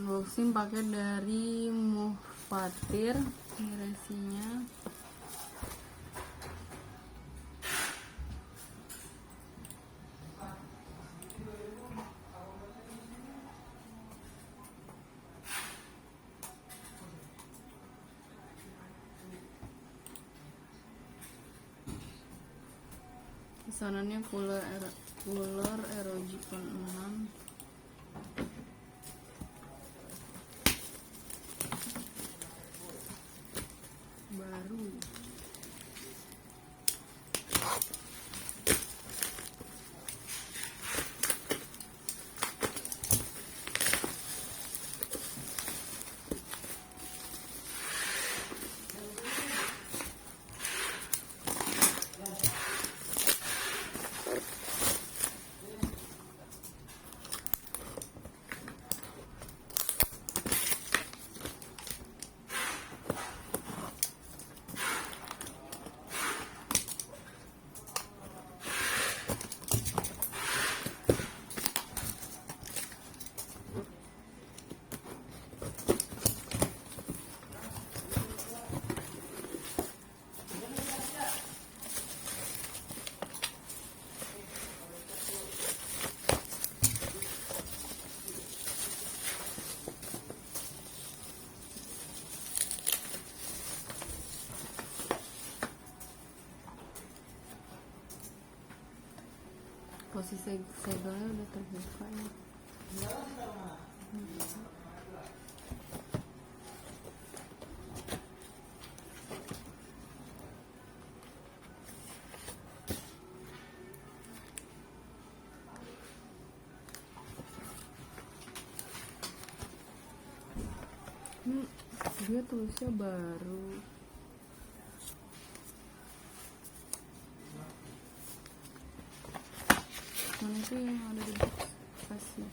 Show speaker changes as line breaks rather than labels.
Unboxing pakai dari Mufatir. Ini resinya. Pesanannya cooler ROG Phone 6. Baru. Posisi segelnya udah terbuka ya. Dia tulisnya baru. Mana itu yang ada di box kasih?